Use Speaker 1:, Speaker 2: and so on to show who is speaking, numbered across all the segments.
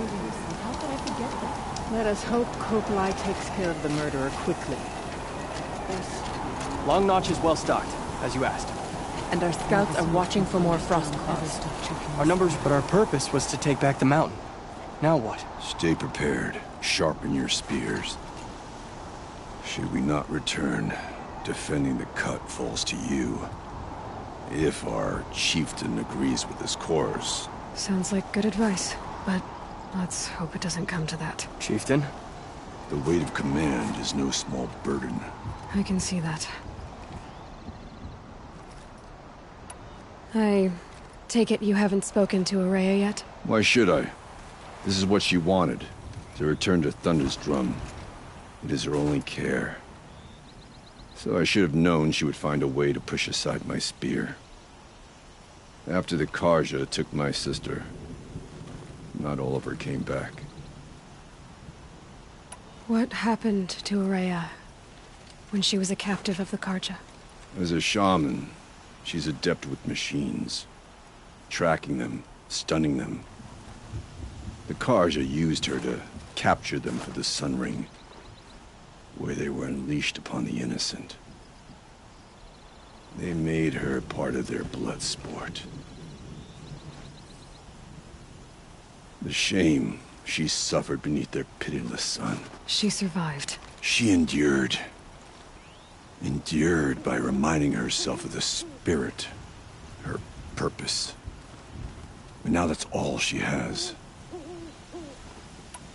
Speaker 1: How could I forget that?
Speaker 2: Let us hope Koklai takes care of the murderer quickly.
Speaker 3: Long Notch is well stocked, as you asked.
Speaker 1: And our scouts are watching for more Frostclaws.
Speaker 3: Our numbers, but our purpose was to take back the mountain. Now what?
Speaker 4: Stay prepared. Sharpen your spears. Should we not return, defending the cut falls to you. If our chieftain agrees with this course.
Speaker 5: Sounds like good advice, but let's hope it doesn't come to that.
Speaker 3: Chieftain?
Speaker 4: The weight of command is no small burden.
Speaker 5: I can see that. I take it you haven't spoken to Araya yet?
Speaker 4: Why should I? This is what she wanted, to return to Thunder's Drum. It is her only care. So I should have known she would find a way to push aside my spear. After the Karja took my sister, not all of her came back.
Speaker 5: What happened to Araya when she was a captive of the Karja?
Speaker 4: As a shaman, she's adept with machines. Tracking them, stunning them. The Karja used her to capture them for the Sun Ring, where they were unleashed upon the innocent. They made her part of their blood sport. The shame she suffered beneath their pitiless sun.
Speaker 5: She survived.
Speaker 4: She endured. Endured by reminding herself of the spirit, her purpose. And now that's all she has.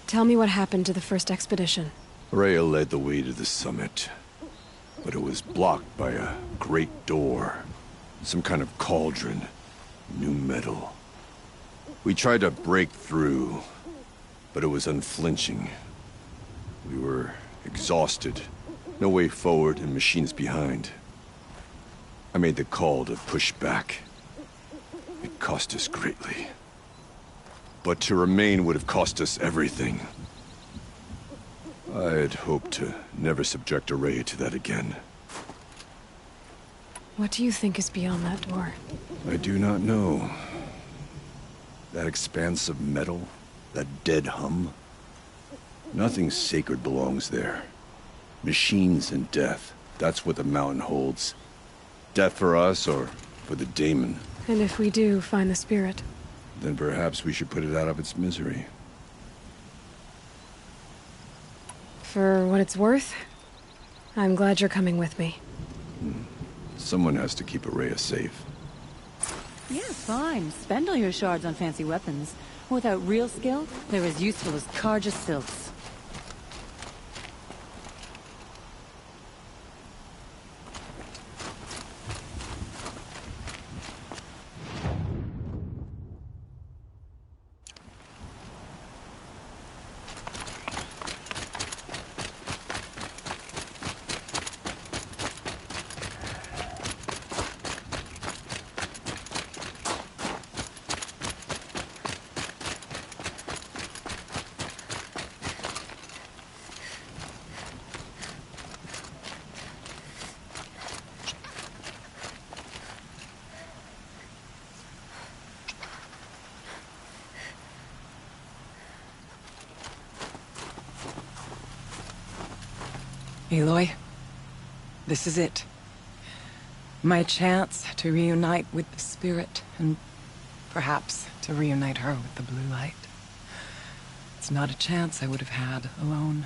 Speaker 5: Tell me what happened to the first expedition.
Speaker 4: Rhea led the way to the summit, but it was blocked by a great door. Some kind of cauldron, new metal. We tried to break through, but it was unflinching. We were exhausted, no way forward and machines behind. I made the call to push back. It cost us greatly. But to remain would have cost us everything. I had hoped to never subject Araya to that again.
Speaker 5: What do you think is beyond that door?
Speaker 4: I do not know. That expanse of metal, that dead hum. Nothing sacred belongs there. Machines and death, that's what the mountain holds. Death for us or for the daemon.
Speaker 5: And if we do find the spirit?
Speaker 4: Then perhaps we should put it out of its misery.
Speaker 5: For what it's worth, I'm glad you're coming with me.
Speaker 4: Someone has to keep Araya safe.
Speaker 1: Yeah, fine. Spend all your shards on fancy weapons. Without real skill, they're as useful as Karja silks.
Speaker 6: Aloy, this is it. My chance to reunite with the spirit, and perhaps to reunite her with the blue light. It's not a chance I would have had alone.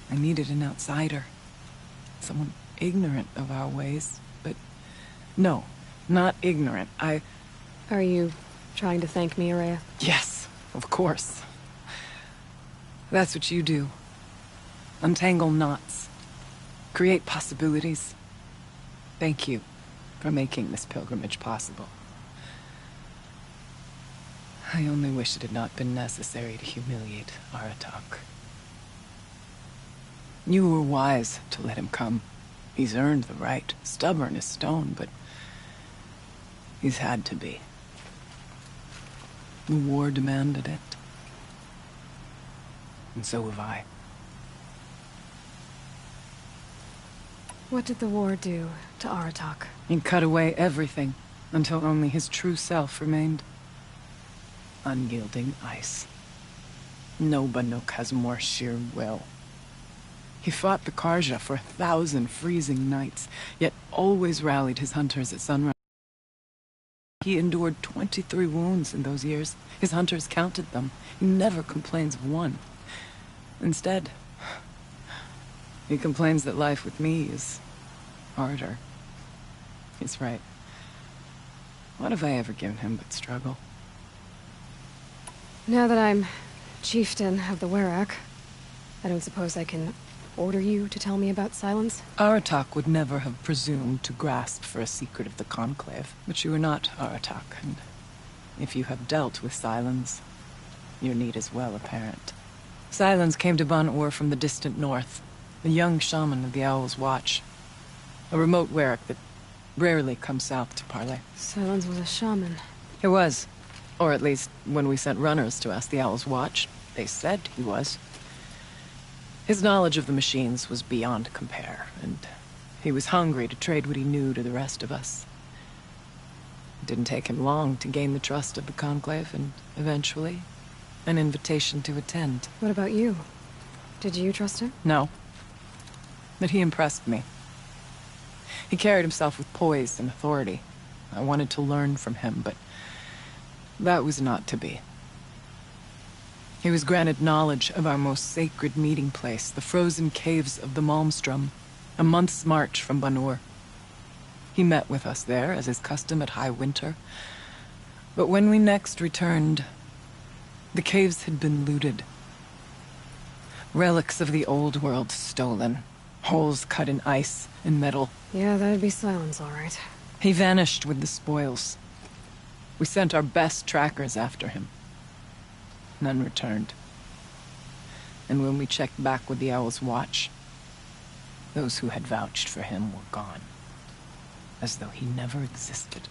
Speaker 6: I needed an outsider. Someone ignorant of our ways, but no, not ignorant.
Speaker 5: Are you trying to thank me, Araya?
Speaker 6: Yes, of course. That's what you do. Untangle knots. Create possibilities. Thank you for making this pilgrimage possible. I only wish it had not been necessary to humiliate Aratak. You were wise to let him come. He's earned the right. Stubborn as stone, but he's had to be. The war demanded it. And so have I.
Speaker 5: What did the war do to Aratak?
Speaker 6: He cut away everything, until only his true self remained. Unyielding ice. No Banuk has more sheer will. He fought the Karja for 1,000 freezing nights, yet always rallied his hunters at sunrise. He endured 23 wounds in those years. His hunters counted them. He never complains of one. Instead, he complains that life with me is harder. He's right. What have I ever given him but struggle?
Speaker 5: Now that I'm chieftain of the Werak, I don't suppose I can order you to tell me about Silence?
Speaker 6: Aratak would never have presumed to grasp for a secret of the Conclave. But you are not Aratak, and if you have dealt with Silence, your need is well apparent. Silence came to Ban-Ur from the distant north, a young shaman of the Owl's Watch. A remote Werak that rarely comes south to parley.
Speaker 5: Silence was a shaman.
Speaker 6: He was. Or at least, when we sent runners to ask the Owl's Watch, they said he was. His knowledge of the machines was beyond compare, and he was hungry to trade what he knew to the rest of us. It didn't take him long to gain the trust of the Conclave, and eventually, an invitation to attend.
Speaker 5: What about you? Did you trust him?
Speaker 6: No. But he impressed me. He carried himself with poise and authority. I wanted to learn from him, but that was not to be. He was granted knowledge of our most sacred meeting place, the frozen caves of the Malmstrom, a month's march from Ban-Ur. He met with us there, as is custom at high winter. But when we next returned, the caves had been looted. Relics of the old world stolen. Holes cut in ice and metal.
Speaker 5: Yeah, that'd be Silence, all right.
Speaker 6: He vanished with the spoils. We sent our best trackers after him. None returned. And when we checked back with the Owl's Watch, those who had vouched for him were gone. As though he never existed.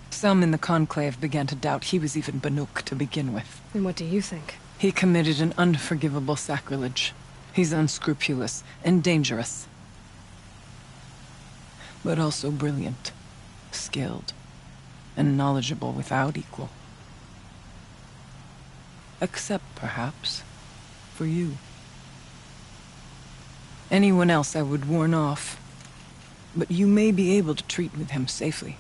Speaker 6: Some in the Conclave began to doubt he was even Banuk to begin with.
Speaker 5: And what do you think?
Speaker 6: He committed an unforgivable sacrilege. He's unscrupulous and dangerous. But also brilliant, skilled, and knowledgeable without equal. Except, perhaps, for you. Anyone else I would warn off, but you may be able to treat with him safely.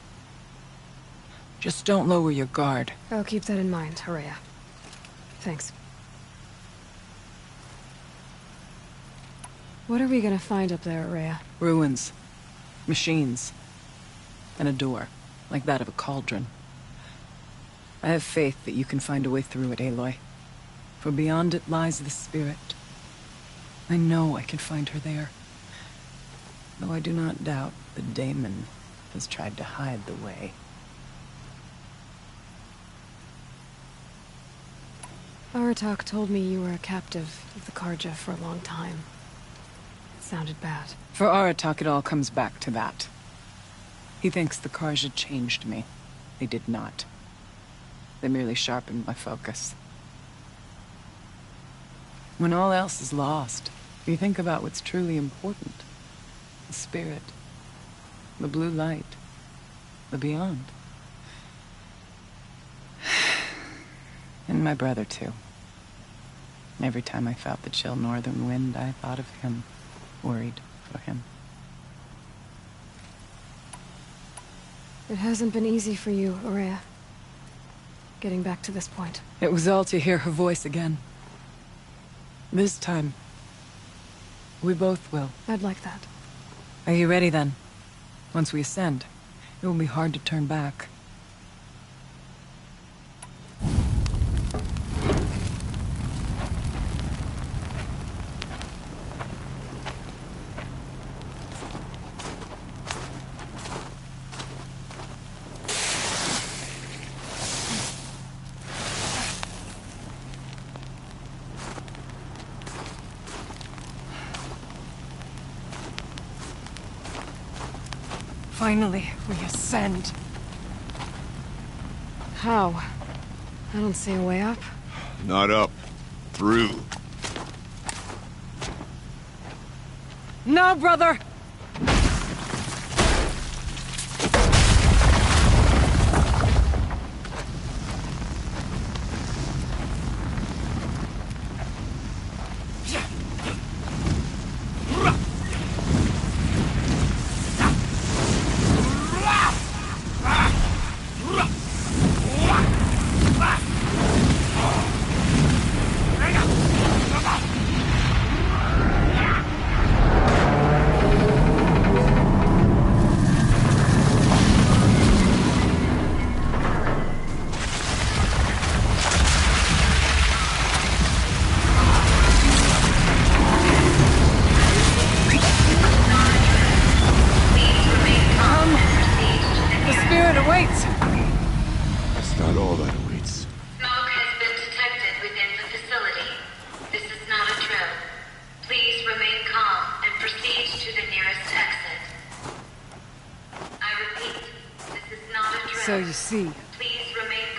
Speaker 6: Just don't lower your guard.
Speaker 5: I'll keep that in mind, Horea. Thanks. What are we gonna find up there, Horea?
Speaker 6: Ruins, machines, and a door, like that of a cauldron. I have faith that you can find a way through it, Aloy. For beyond it lies the spirit. I know I can find her there. Though I do not doubt the daemon has tried to hide the way.
Speaker 5: Aratak told me you were a captive of the Karja for a long time. It sounded bad.
Speaker 6: For Aratak, it all comes back to that. He thinks the Karja changed me. They did not. They merely sharpened my focus. When all else is lost, you think about what's truly important. The spirit. The blue light. The beyond. And my brother, too. Every time I felt the chill northern wind, I thought of him. Worried for him.
Speaker 5: It hasn't been easy for you, Horea. Getting back to this point.
Speaker 6: It was all to hear her voice again. This time, we both will.
Speaker 5: I'd like that.
Speaker 6: Are you ready then? Once we ascend, it will be hard to turn back. Finally, we ascend.
Speaker 5: How? I don't see a way up.
Speaker 4: Not up. Through.
Speaker 6: No, brother! So you see,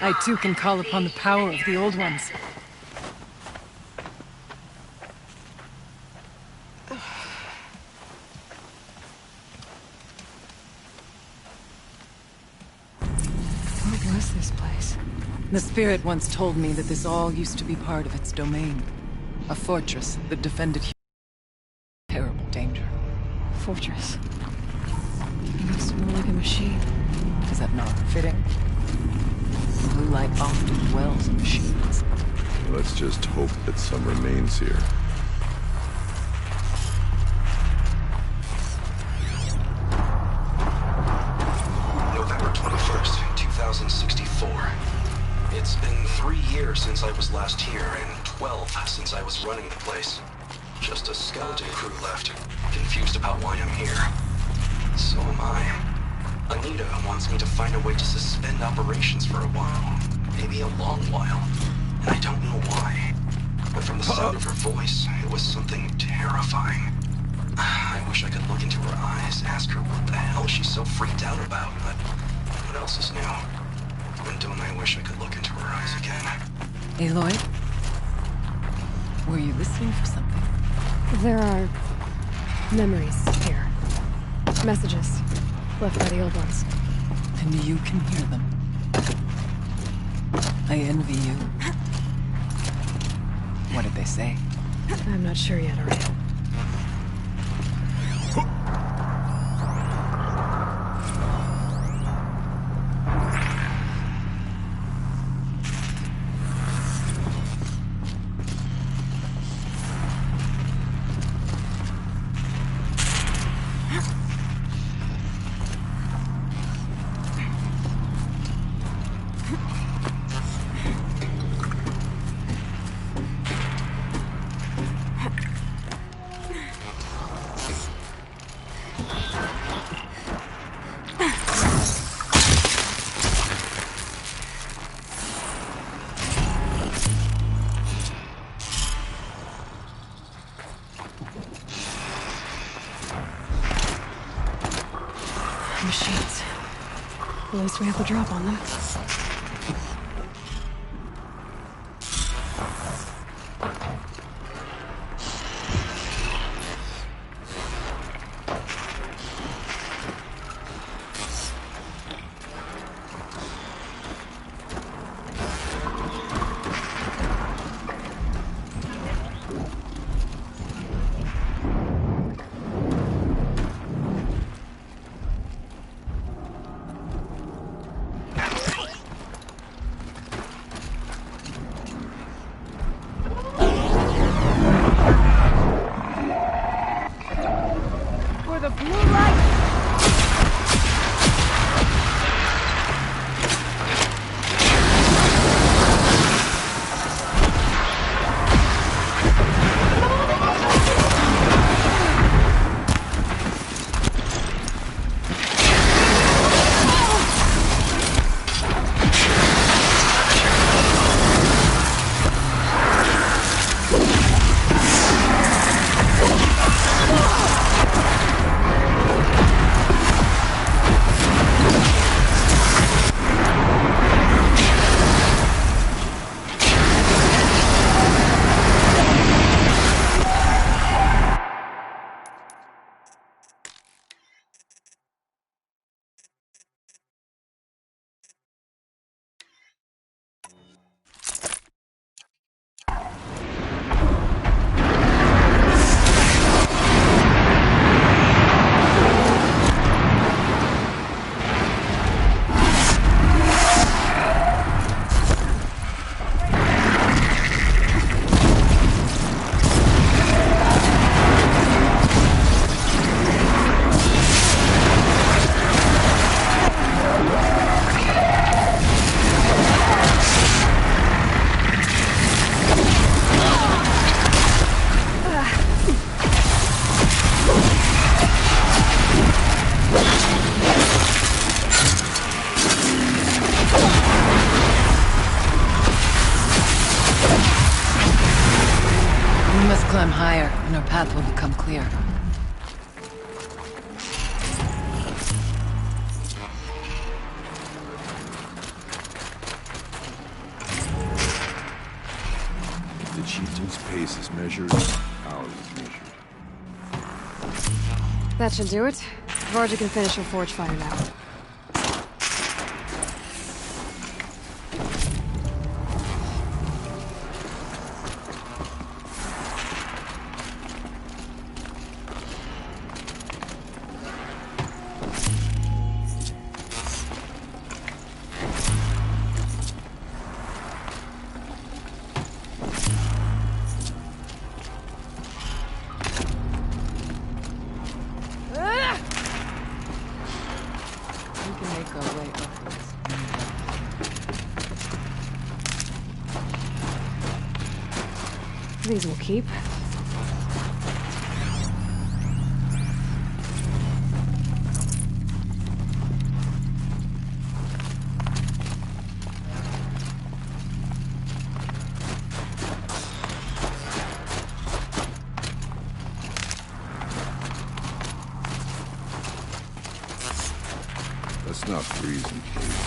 Speaker 6: I too can call upon the power of the Old Ones.
Speaker 5: What was this place?
Speaker 6: The spirit once told me that this all used to be part of its domain. A fortress that defended terrible danger.
Speaker 5: Fortress. It looks more like a machine.
Speaker 6: Is that not fitting? Blue light often dwells in machines.
Speaker 4: Let's just hope that some remains here.
Speaker 7: November 21st, 2064. It's been 3 years since I was last here, and 12 since I was running the place. Just a skeleton crew left, confused about why I'm here. So am I. Anita wants me to find a way to suspend operations for a while. Maybe a long while. And I don't know why. But from the sound of her voice, it was something terrifying. I wish I could look into her eyes, ask her what the hell she's so freaked out about, but what else is new? And don't I wish I could look into her eyes again?
Speaker 6: Aloy? Were you listening for something?
Speaker 5: There are memories here. Messages left by the Old Ones.
Speaker 6: And you can hear them. I envy you. What did they say?
Speaker 5: I'm not sure yet, Araya. Machines. At least we have the drop on them.
Speaker 6: Climb higher, and our path will become clear.
Speaker 4: pace is measured, ours is measured.
Speaker 5: That should do it. Varja can finish her forge fire now. These will keep.
Speaker 4: Let's not freeze in case.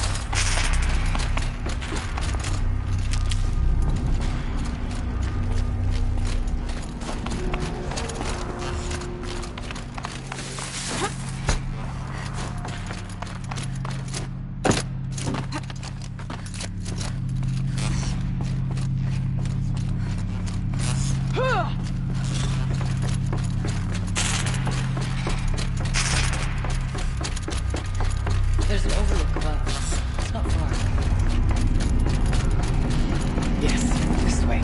Speaker 1: There's an overlook above us. It's not far.
Speaker 6: Yes, this way.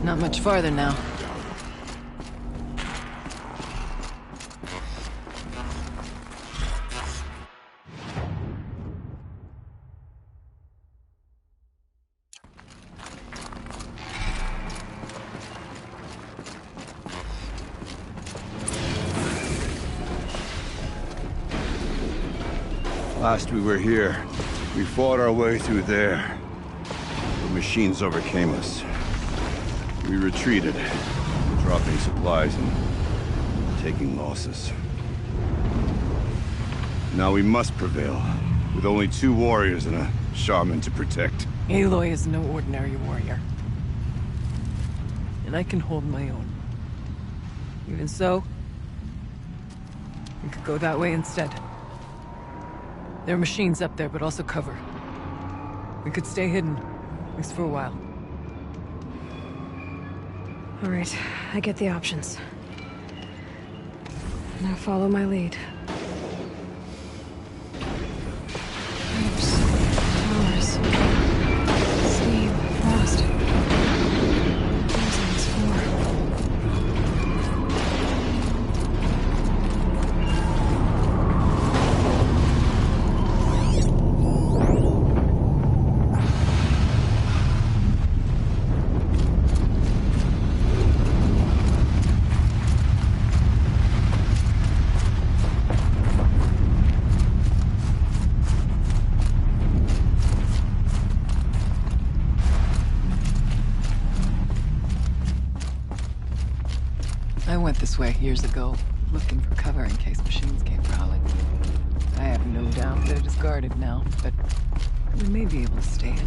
Speaker 6: Not much farther now.
Speaker 4: Last we were here, we fought our way through there. The machines overcame us. We retreated, dropping supplies and taking losses. Now we must prevail, with only 2 warriors and a shaman to protect.
Speaker 6: Aloy is no ordinary warrior. And I can hold my own. Even so, we could go that way instead. There are machines up there, but also cover. We could stay hidden, at least for a while.
Speaker 5: All right, I get the options. Now follow my lead. Pipes, towers, steam, frost. What's on this floor?
Speaker 6: I went this way years ago, looking for cover in case machines came prowling. I have no doubt they're discarded now, but we may be able to stay in.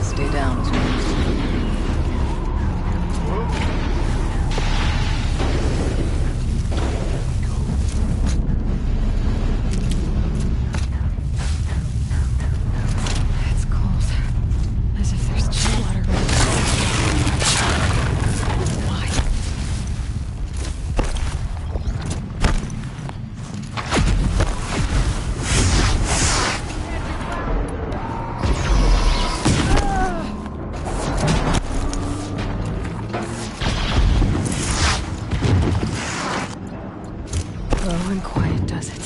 Speaker 6: Stay down as well.
Speaker 5: Slow and quiet does it.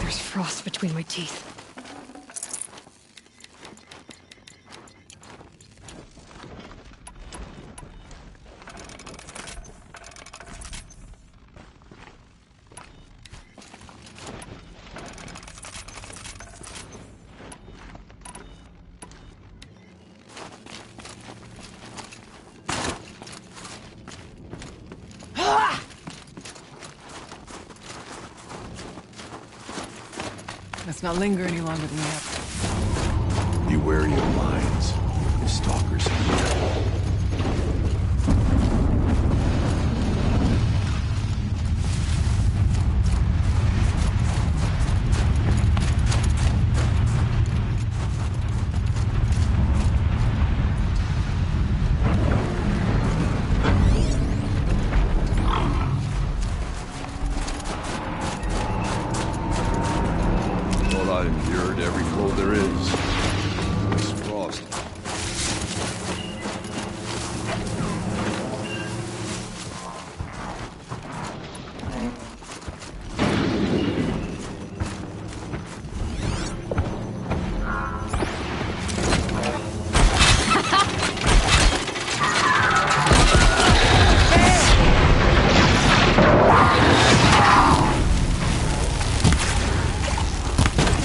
Speaker 5: There's frost between my teeth.
Speaker 6: Let's not linger any longer than we have to.
Speaker 4: Beware your minds. The stalkers here. I endured every cold there is. This frost.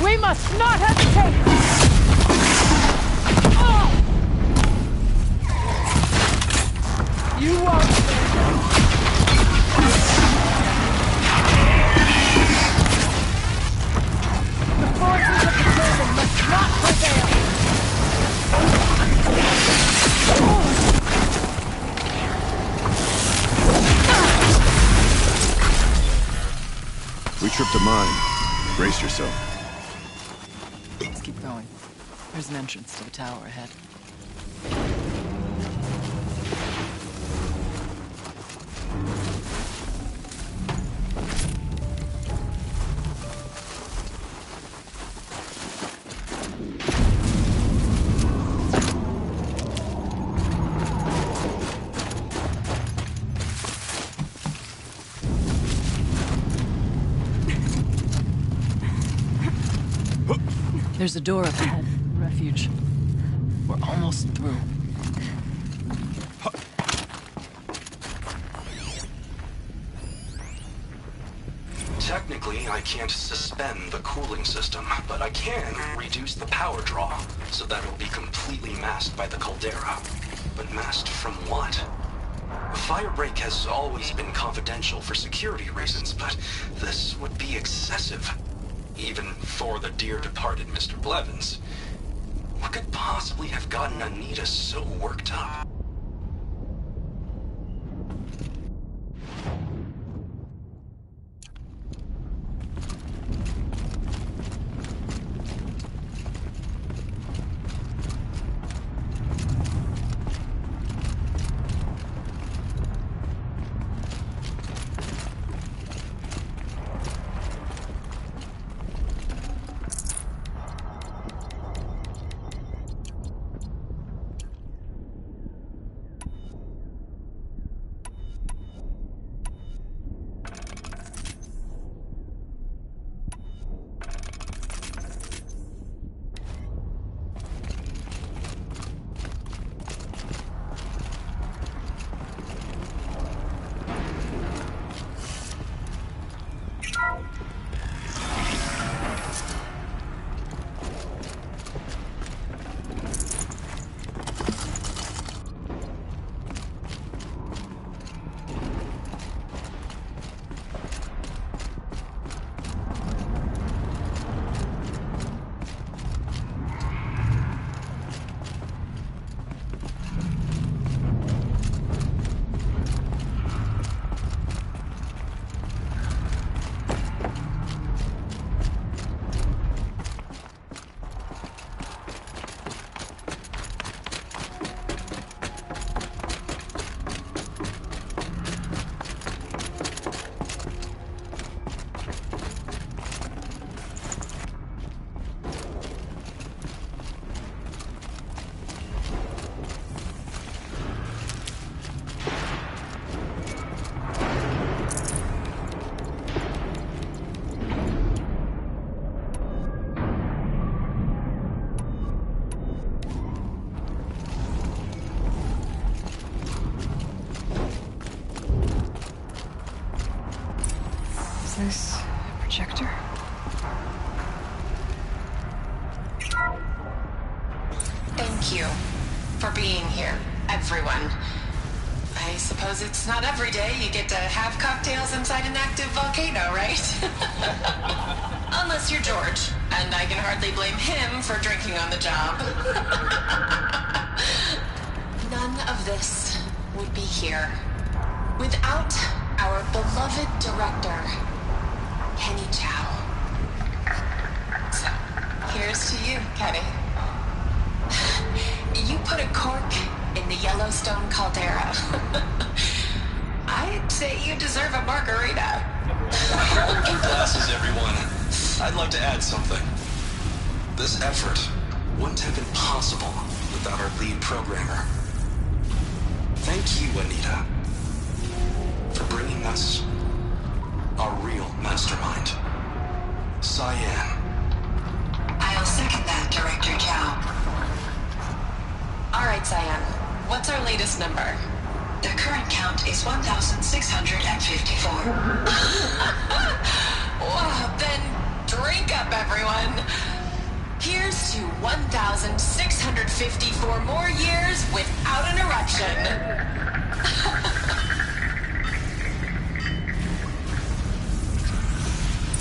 Speaker 2: We must not hesitate! You won't! The forces of the dragon must not prevail!
Speaker 4: We tripped a mine. Brace yourself.
Speaker 6: Let's keep going. There's an entrance to the tower ahead. There's a door up ahead. Refuge. We're almost through.
Speaker 7: Technically, I can't suspend the cooling system, but I can reduce the power draw, so that it'll be completely masked by the caldera. But masked from what? Firebreak has always been confidential for security reasons, but this would be excessive. Even for the dear departed Mr. Blevins. What could possibly have gotten Anita so worked up?
Speaker 5: Is this a projector?
Speaker 8: Thank you for being here, everyone. I suppose it's not every day you get to have cocktails inside an active volcano, right? Unless you're George, and I can hardly blame him for drinking on the job. None of this would be here without our beloved director, Kenny Chow. So, here's to you, Kenny. You put a cork in the Yellowstone caldera. I'd say you deserve a margarita.
Speaker 7: Hold your glasses, everyone. I'd like to add something. This effort wouldn't have been possible without our lead programmer. Thank you, Anita, for bringing us our real mastermind, Cyan.
Speaker 8: I'll second that, Director Chow. All right, Cyan. What's our latest number? The current count is 1,654. Well, then drink up, everyone. Here's to 1,654 more years without an eruption.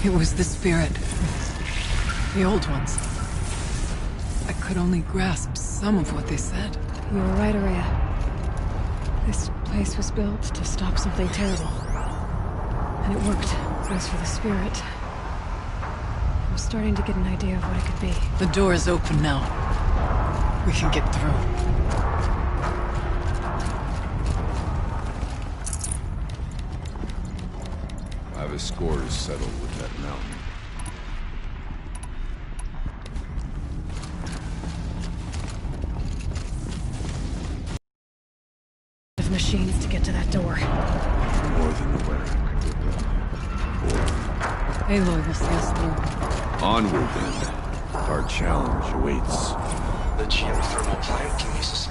Speaker 6: It was the spirit. The old ones. I could only grasp some of what they said.
Speaker 5: You were right, Araya. This place was built to stop something terrible. And it worked. As for the spirit, I'm starting to get an idea of what it could be.
Speaker 6: The door is open now. We can get through.
Speaker 4: I have a score to settle with that mountain.
Speaker 5: Of machines to get to that door.
Speaker 4: More than the wearing.
Speaker 6: Aloy will see us through.
Speaker 4: Onward then. Our challenge awaits.
Speaker 7: The geothermal plant can be sustained